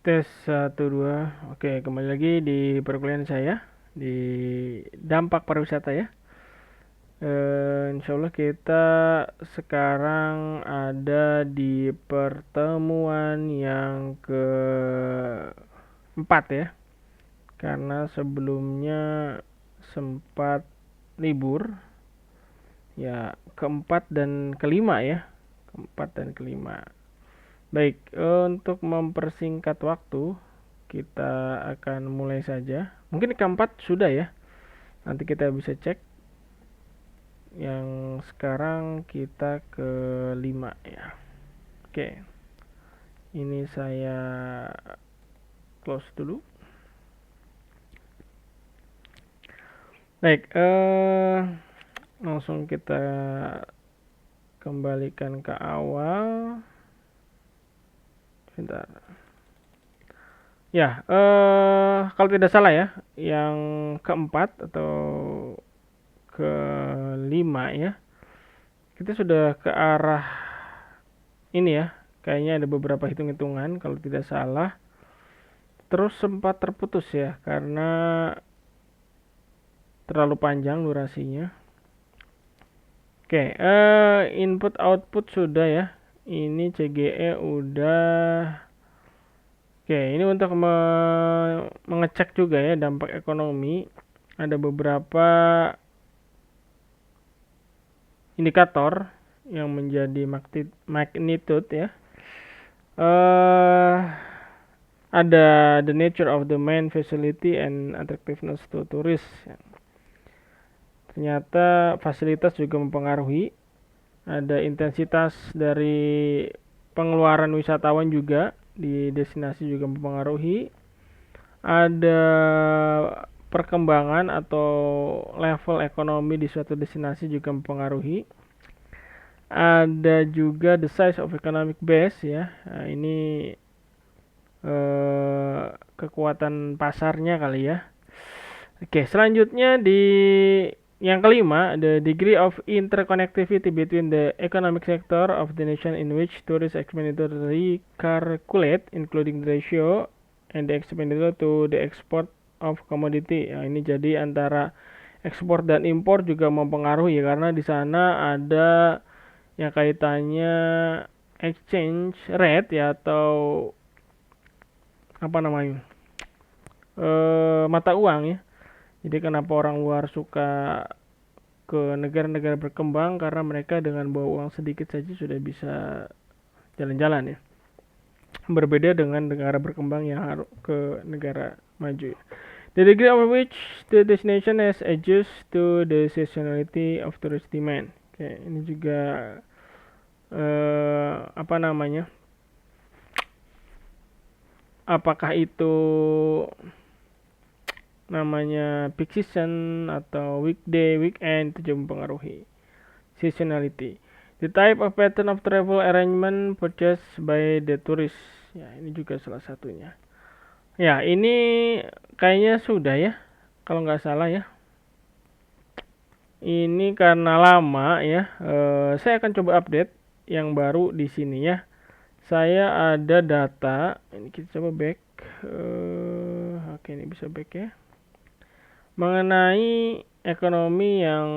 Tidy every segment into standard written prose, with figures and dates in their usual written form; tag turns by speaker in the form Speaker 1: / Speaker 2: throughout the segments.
Speaker 1: Tes 1, 2. Oke, kembali lagi di perkuliahan saya di dampak pariwisata ya. Insya Allah kita sekarang ada di pertemuan yang keempat ya. Karena sebelumnya sempat libur ya, keempat dan kelima ya. Keempat dan kelima. Baik, untuk mempersingkat waktu, kita akan mulai saja. Mungkin keempat sudah ya. Nanti kita bisa cek. Yang sekarang kita kelima ya. Oke. Ini saya close dulu. Baik, langsung kita kembalikan ke awal. Sebentar. Ya, kalau tidak salah ya, yang keempat atau kelima ya, kita sudah ke arah ini ya. Kayaknya ada beberapa hitung-hitungan kalau tidak salah. Terus sempat terputus ya karena terlalu panjang durasinya. Oke, input output sudah ya. Ini CGE udah. Oke, ini untuk mengecek juga ya dampak ekonomi. Ada beberapa indikator yang menjadi magnitude ya. Ada the nature of the main facility and attractiveness to tourists. Ternyata fasilitas juga mempengaruhi. Ada intensitas dari pengeluaran wisatawan juga di destinasi juga mempengaruhi. Ada perkembangan atau level ekonomi di suatu destinasi juga mempengaruhi. Ada juga the size of economic base ya. Nah, ini kekuatan pasarnya kali ya. Oke, selanjutnya di yang kelima, the degree of interconnectivity between the economic sector of the nation in which tourist expenditure recalculate, including the ratio and the expenditure to the export of commodity. Nah, ini jadi antara ekspor dan impor juga mempengaruhi karena di sana ada yang kaitannya exchange rate ya, atau apa namanya, mata uang ya. Jadi kenapa orang luar suka ke negara-negara berkembang, karena mereka dengan bawa uang sedikit saja sudah bisa jalan-jalan ya. Berbeda dengan negara berkembang yang harus ke negara maju. The degree of which the destination has adjust to the seasonality of tourist demand. Oke, ini juga apa namanya? Apakah itu namanya peak season atau weekday, weekend, itu juga mempengaruhi seasonality. The type of pattern of travel arrangement purchased by the tourist. Ya, ini juga salah satunya. Ya, ini kayaknya sudah ya, kalau nggak salah ya. Ini karena lama ya. Saya akan coba update yang baru di sini ya. Saya ada data. Ini kita coba back. Oke, ini bisa back ya. Mengenai ekonomi yang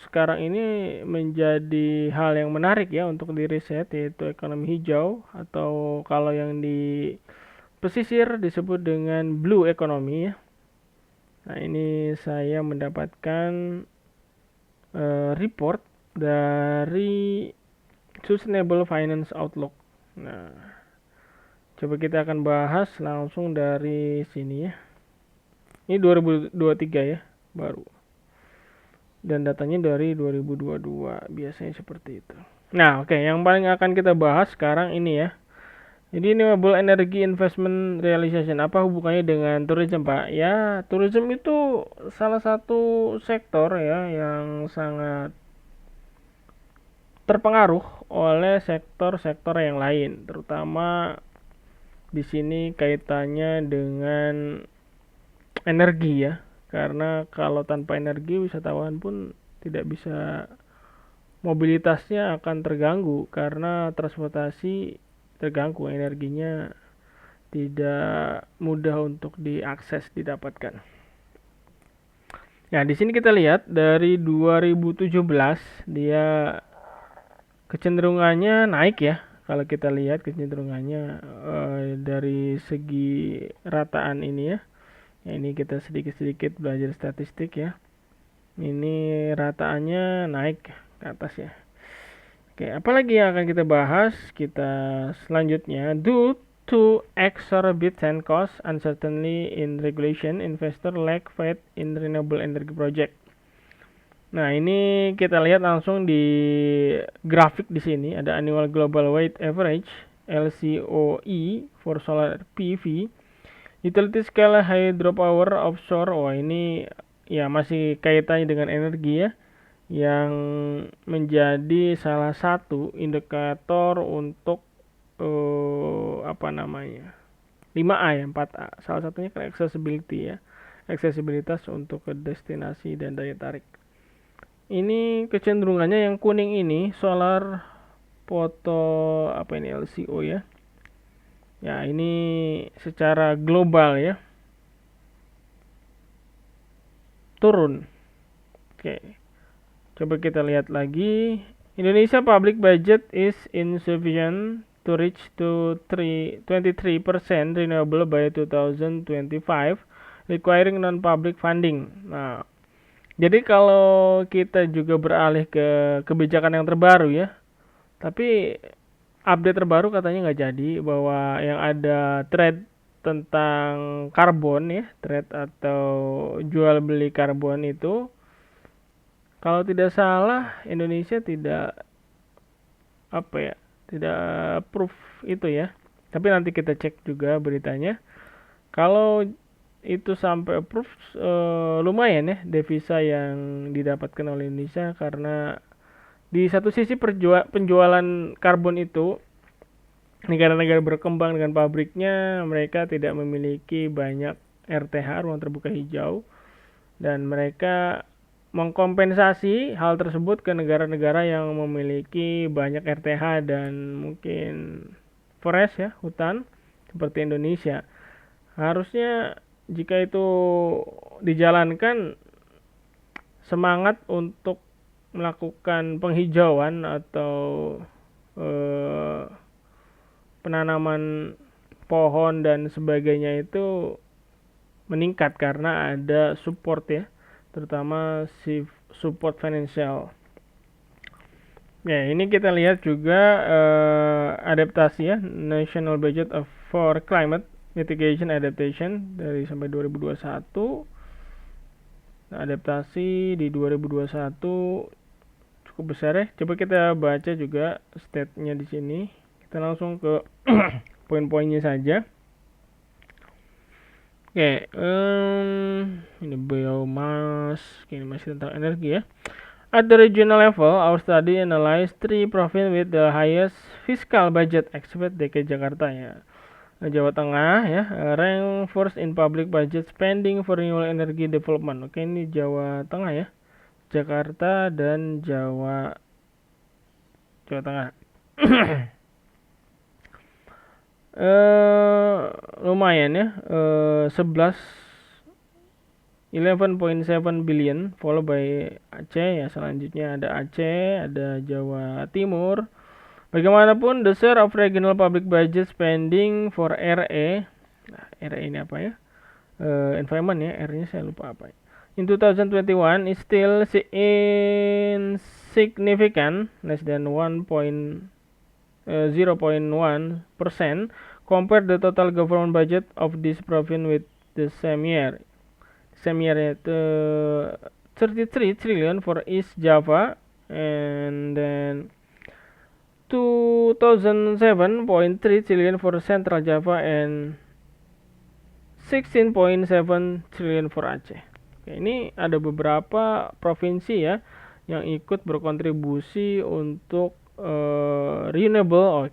Speaker 1: sekarang ini menjadi hal yang menarik ya untuk diriset, yaitu ekonomi hijau, atau kalau yang di pesisir disebut dengan blue economy ya. Nah, ini saya mendapatkan report dari Sustainable Finance Outlook. Nah, coba kita akan bahas langsung dari sini ya. Ini 2023 ya, baru. Dan datanya dari 2022, biasanya seperti itu. Nah, oke, yang paling akan kita bahas sekarang ini ya. Jadi renewable energy investment realization, apa hubungannya dengan tourism, Pak? Ya, tourism itu salah satu sektor ya yang sangat terpengaruh oleh sektor-sektor yang lain, terutama di sini kaitannya dengan energi ya. Karena kalau tanpa energi wisatawan pun tidak bisa, mobilitasnya akan terganggu karena transportasi terganggu, energinya tidak mudah untuk didapatkan. Nah, di sini kita lihat dari 2017 dia kecenderungannya naik ya. Kalau kita lihat kecenderungannya dari segi rataan ini ya. Ini kita sedikit-sedikit belajar statistik ya. Ini rataannya naik ke atas ya. Oke, apalagi yang akan kita bahas? Kita selanjutnya, due to exorbitant cost, uncertainty in regulation, investor lack faith in renewable energy project. Nah, ini kita lihat langsung di grafik di sini ada annual global weighted average LCOE for solar PV, utility scale hydropower offshore. Wah, ini ya masih kaitannya dengan energi ya, yang menjadi salah satu indikator untuk apa namanya 5A ya 4A. Salah satunya kan accessibility ya, aksesibilitas untuk ke destinasi dan daya tarik. Ini kecenderungannya yang kuning ini solar foto apa ini LCO ya. Ya, ini secara global ya. Turun. Oke. Coba kita lihat lagi. Indonesia public budget is insufficient to reach to 23% renewable by 2025, requiring non-public funding. Nah, jadi kalau kita juga beralih ke kebijakan yang terbaru ya, tapi update terbaru katanya nggak jadi, bahwa yang ada trade tentang karbon ya, trade atau jual beli karbon itu, kalau tidak salah Indonesia tidak apa ya, tidak approve itu ya. Tapi nanti kita cek juga beritanya. Kalau itu sampai approve lumayan ya devisa yang didapatkan oleh Indonesia, karena di satu sisi penjualan karbon itu negara-negara berkembang dengan pabriknya mereka tidak memiliki banyak RTH, ruang terbuka hijau, dan mereka mengkompensasi hal tersebut ke negara-negara yang memiliki banyak RTH dan mungkin forest ya, hutan seperti Indonesia. Harusnya jika itu dijalankan, semangat untuk melakukan penghijauan atau penanaman pohon dan sebagainya itu meningkat karena ada support ya, terutama si support finansial. Ya, ini kita lihat juga adaptasi ya, National Budget for Climate Mitigation Adaptation dari sampai 2021. Nah, adaptasi di 2021 cukup besar ya. Coba kita baca juga state-nya di sini. Kita langsung ke poin-poinnya saja. Oke, ini biomass, ini masih tentang energi ya. At the regional level, our study analyzed 3 provinces with the highest fiscal budget except DKI Jakarta ya. Jawa Tengah ya, rank first in public budget spending for renewable energy development. Oke, ini Jawa Tengah ya, Jakarta dan Jawa Tengah. Lumayan ya, 11.7 billion, followed by Aceh ya. Selanjutnya ada Aceh, ada Jawa Timur. Bagaimanapun, the share of regional public budget spending for RE, nah, RE ini apa ya? Environment ya, R-nya saya lupa apa. In 2021 is still insignificant, less than 0.1% compared the total government budget of this province with the same year. Same year itu 33 trillion for East Java, and then 2007.3 trillion for Central Java and 16.7 trillion for Aceh. Oke, ini ada beberapa provinsi ya yang ikut berkontribusi untuk renewable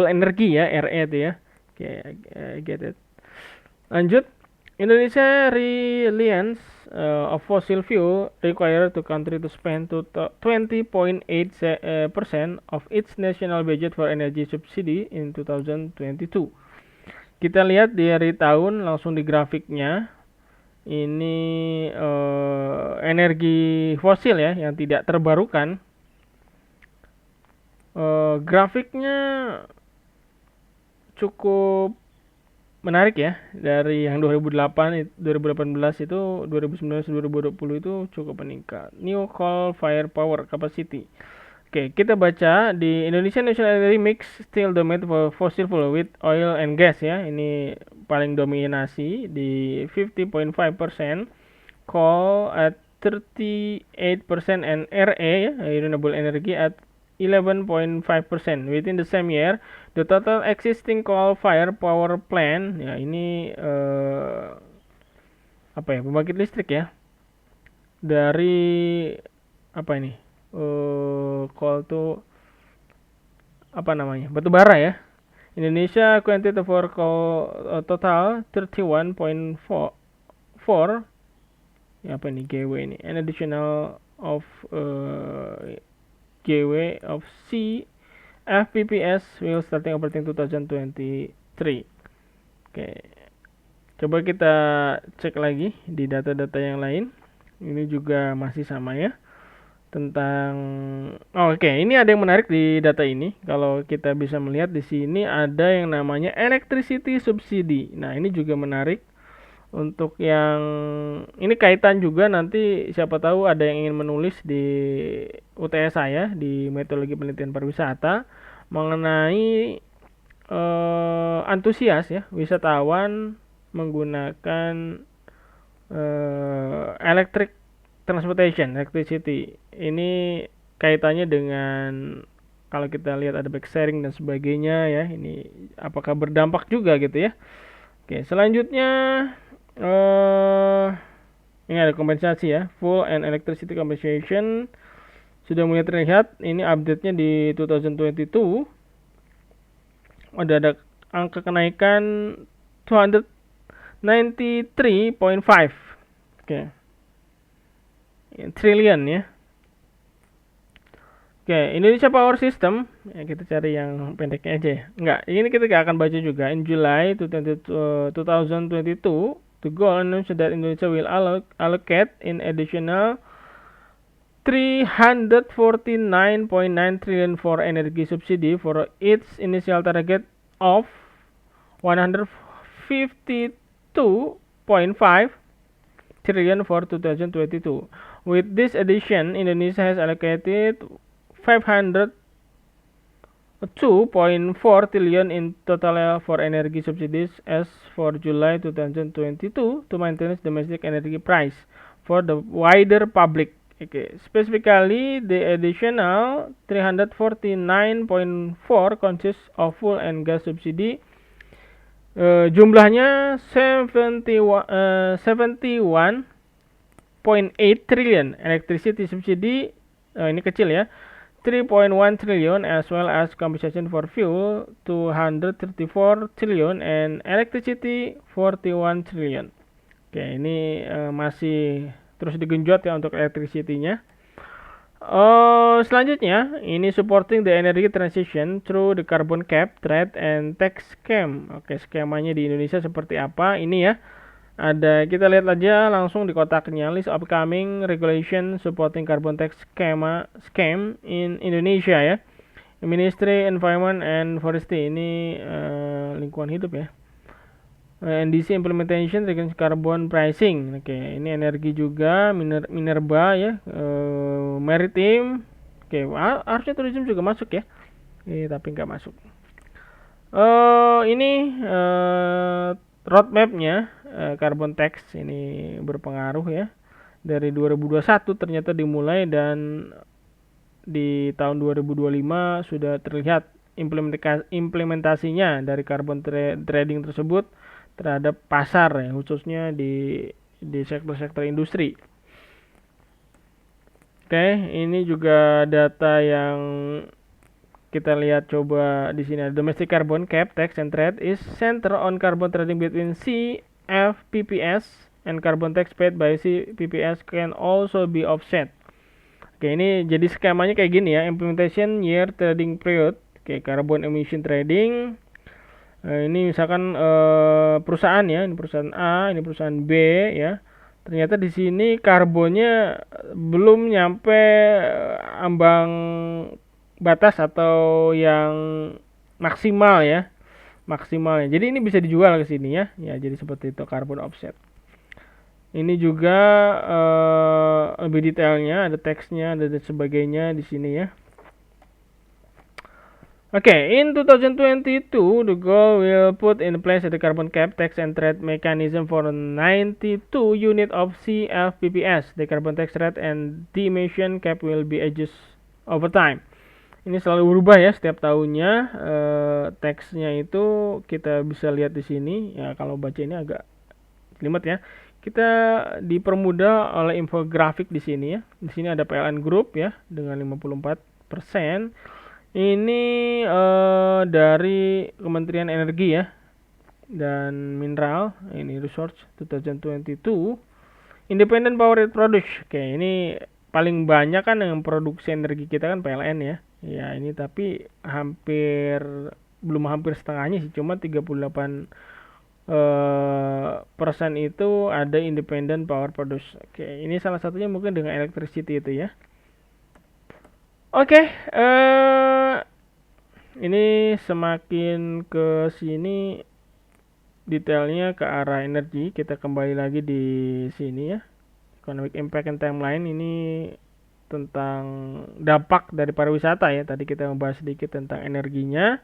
Speaker 1: energy ya, RE itu ya. Oke, get it. Lanjut, Indonesia Reliance of fossil fuel require the country to spend to 20.8% of its national budget for energy subsidy in 2022. Kita lihat dari tahun langsung di grafiknya. Ini energi fosil ya yang tidak terbarukan. Grafiknya cukup menarik ya, dari yang 2018 itu 2019 2020 itu cukup meningkat. New coal fire power capacity. Oke, kita baca di Indonesia National Energy Mix still dominate for fossil fuel with oil and gas ya. Ini paling dominasi di 50.5%, coal at 38% and RE ya, renewable energy at 11.5%. Within the same year, the total existing coal-fired power plant, ya ini apa ya, pembangkit listrik ya, dari apa ini, coal to apa namanya, batu bara ya. Indonesia accounted for coal total 31.4 ya, apa ini GW ini, an additional of GW of C FPPS will starting operating 2023. Oke. Coba kita cek lagi di data-data yang lain. Ini juga masih sama ya. Tentang oke, ini ada yang menarik di data ini. Kalau kita bisa melihat di sini ada yang namanya electricity subsidy. Nah, ini juga menarik. Untuk yang ini kaitan juga, nanti siapa tahu ada yang ingin menulis di UTS saya di metodologi penelitian pariwisata mengenai antusias ya wisatawan menggunakan electric transportation, electricity. Ini kaitannya dengan kalau kita lihat ada back sharing dan sebagainya ya. Ini apakah berdampak juga gitu ya. Oke, selanjutnya ini ada kompensasi ya, full and electricity compensation sudah mulai terlihat. Ini update-nya di 2022 ada angka kenaikan 293.5 oke, triliun ya. Oke, Indonesia Power System ya, kita cari yang pendeknya aja ya. Enggak, ini kita akan baca juga. In July 2022, the goal announced that Indonesia will allocate in additional 349.9 trillion for energy subsidy for its initial target of 152.5 trillion for 2022. With this addition, Indonesia has allocated 502.4 trillion in total for energy subsidies as for July 2022 to maintain domestic energy price for the wider public. Okay. Specifically, the additional 349.4 consists of fuel and gas subsidy. Jumlahnya 71.8 trillion. Electricity subsidy ini kecil ya, 3.1 trillion, as well as compensation for fuel 234 trillion and electricity 41 trillion. Oke, ini masih terus digenjot ya untuk electricity-nya. Selanjutnya ini supporting the energy transition through the carbon cap, trade and tax scheme. Oke, skemanya di Indonesia seperti apa? Ini ya. Ada, kita lihat aja langsung di kotaknya, list upcoming regulation supporting carbon tax scheme in Indonesia ya. Ministry Environment and Forestry, ini lingkungan hidup ya. NDC implementation against carbon pricing. Oke, ini energi juga, minerba ya, maritim. Oke, harusnya tourism juga masuk ya. Tapi nggak masuk. Ini roadmapnya carbon tax ini berpengaruh ya. Dari 2021 ternyata dimulai dan di tahun 2025 sudah terlihat implementasinya dari carbon trading tersebut terhadap pasar ya, khususnya di sektor-sektor industri. Oke, ini juga data yang kita lihat coba di sini. Ada domestic carbon cap, tax and trade is center on carbon trading between CFPPS and carbon tax paid by CPPS can also be offset. Oke, ini jadi skemanya kayak gini ya, implementation year trading period. Oke, carbon emission trading. Ini misalkan perusahaan ya, ini perusahaan A, ini perusahaan B ya. Ternyata di sini karbonnya belum nyampe ambang batas atau yang maksimal ya, maksimalnya. Jadi ini bisa dijual ke sini ya. Ya, jadi seperti itu carbon offset. Ini juga lebih detailnya, ada teksnya, ada dan sebagainya di sini ya. Okay, in 2022, the goal will put in place the carbon cap tax and trade mechanism for 92 unit of CFPPS. The carbon tax rate and the emission cap will be adjusted over time. Ini selalu berubah ya setiap tahunnya. Teksnya itu kita bisa lihat di sini. Ya, kalau baca ini agak jelimet ya. Kita dipermudah oleh infografik di sini ya. Di sini ada PLN Group ya dengan 54%. Ini dari Kementerian Energi ya dan Mineral. Ini Research 2022. Independent Power Production. Oke, ini paling banyak kan yang produksi energi kita kan PLN ya. Ya, ini tapi belum hampir setengahnya sih, cuma 38 persen itu ada independent power produce. Oke, ini salah satunya mungkin dengan electricity itu ya. Oke, ini semakin ke sini detailnya ke arah energi. Kita kembali lagi di sini ya. Economic impact and timeline ini tentang dampak dari pariwisata ya. Tadi kita membahas sedikit tentang energinya.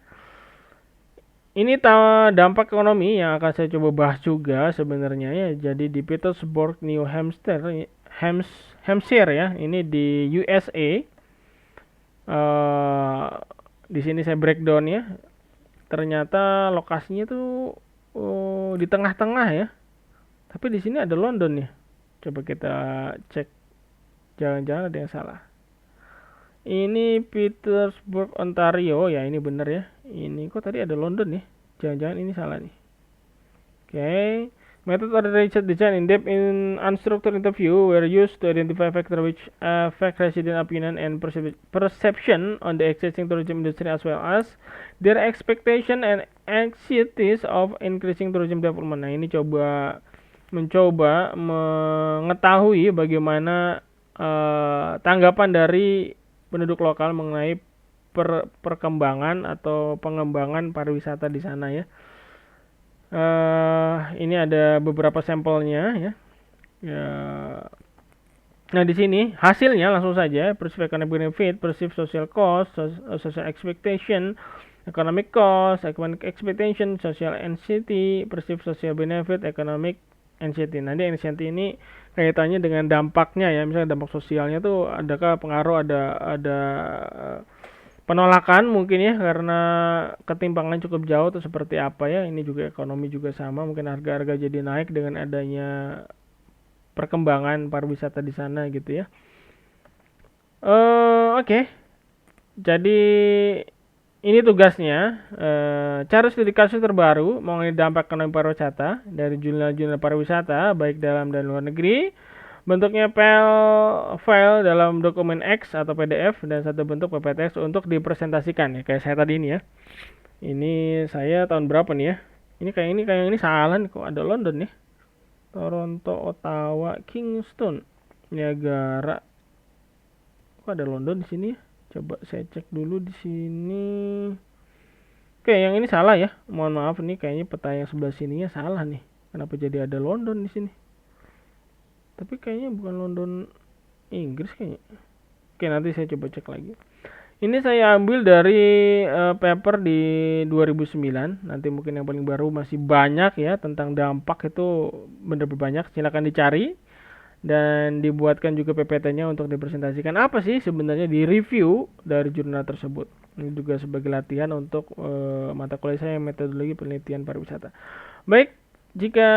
Speaker 1: Ini dampak ekonomi yang akan saya coba bahas juga sebenarnya ya. Jadi di Petersburg, New Hampshire ya. Ini di USA. Di sini saya breakdown ya. Ternyata lokasinya tuh di tengah-tengah ya. Tapi di sini ada London ya. Coba kita cek. Jangan-jangan ada yang salah. Ini Petersburg, Ontario ya, ini bener ya. Ini kok tadi ada London ya. Jangan-jangan ini salah nih. Oke. Method of research design in depth in unstructured interview were used to identify factors which affect resident opinion and perception on the existing tourism industry as well as their expectation and anxieties of increasing tourism development. Nah, ini mencoba mengetahui bagaimana tanggapan dari penduduk lokal mengenai perkembangan atau pengembangan pariwisata di sana ya. Ini ada beberapa sampelnya ya. Nah, di sini hasilnya langsung saja: perceived economic benefit, perceived social cost, social expectation, economic cost, economic expectation, social anxiety, perceived social benefit, economic anxiety. Nanti anxiety ini kaitannya dengan dampaknya ya. Misalnya dampak sosialnya tuh adakah pengaruh, ada penolakan mungkin ya karena ketimpangan cukup jauh atau seperti apa ya. Ini juga ekonomi juga sama, mungkin harga-harga jadi naik dengan adanya perkembangan pariwisata di sana gitu ya. Oke. Jadi ini tugasnya. Cari studi kasus terbaru mengenai dampak ekonomi pariwisata dari jurnal-jurnal pariwisata baik dalam dan luar negeri. Bentuknya file dalam dokumen X atau PDF dan satu bentuk PPTX untuk dipresentasikan ya, kayak saya tadi ini ya. Ini saya tahun berapa nih ya? Ini kayak ini salah nih, kok ada London nih. Toronto, Ottawa, Kingston, Niagara. Kok ada London di sini ya? Coba saya cek dulu di sini. Oke, yang ini salah ya. Mohon maaf nih, kayaknya peta yang sebelah sininya salah nih. Kenapa jadi ada London di sini? Tapi kayaknya bukan London Inggris kayaknya. Oke, nanti saya coba cek lagi. Ini saya ambil dari paper di 2009. Nanti mungkin yang paling baru masih banyak ya tentang dampak itu benar-benar banyak. Silakan dicari dan dibuatkan juga PPT-nya untuk dipresentasikan apa sih sebenarnya di review dari jurnal tersebut. Ini juga sebagai latihan untuk mata kuliah saya metodologi penelitian pariwisata. Baik, jika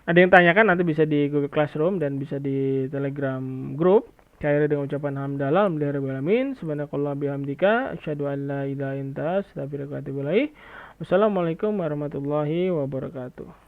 Speaker 1: ada yang tanyakan nanti bisa di Google Classroom dan bisa di Telegram Group. Saya dengan ucapan hamdalah alhamdulillahirabbil alamin subhanakallah bihamdika asyhadu an la ilaha illa anta astaghfiruka wa atubu ilaik. Wassalamualaikum warahmatullahi wabarakatuh.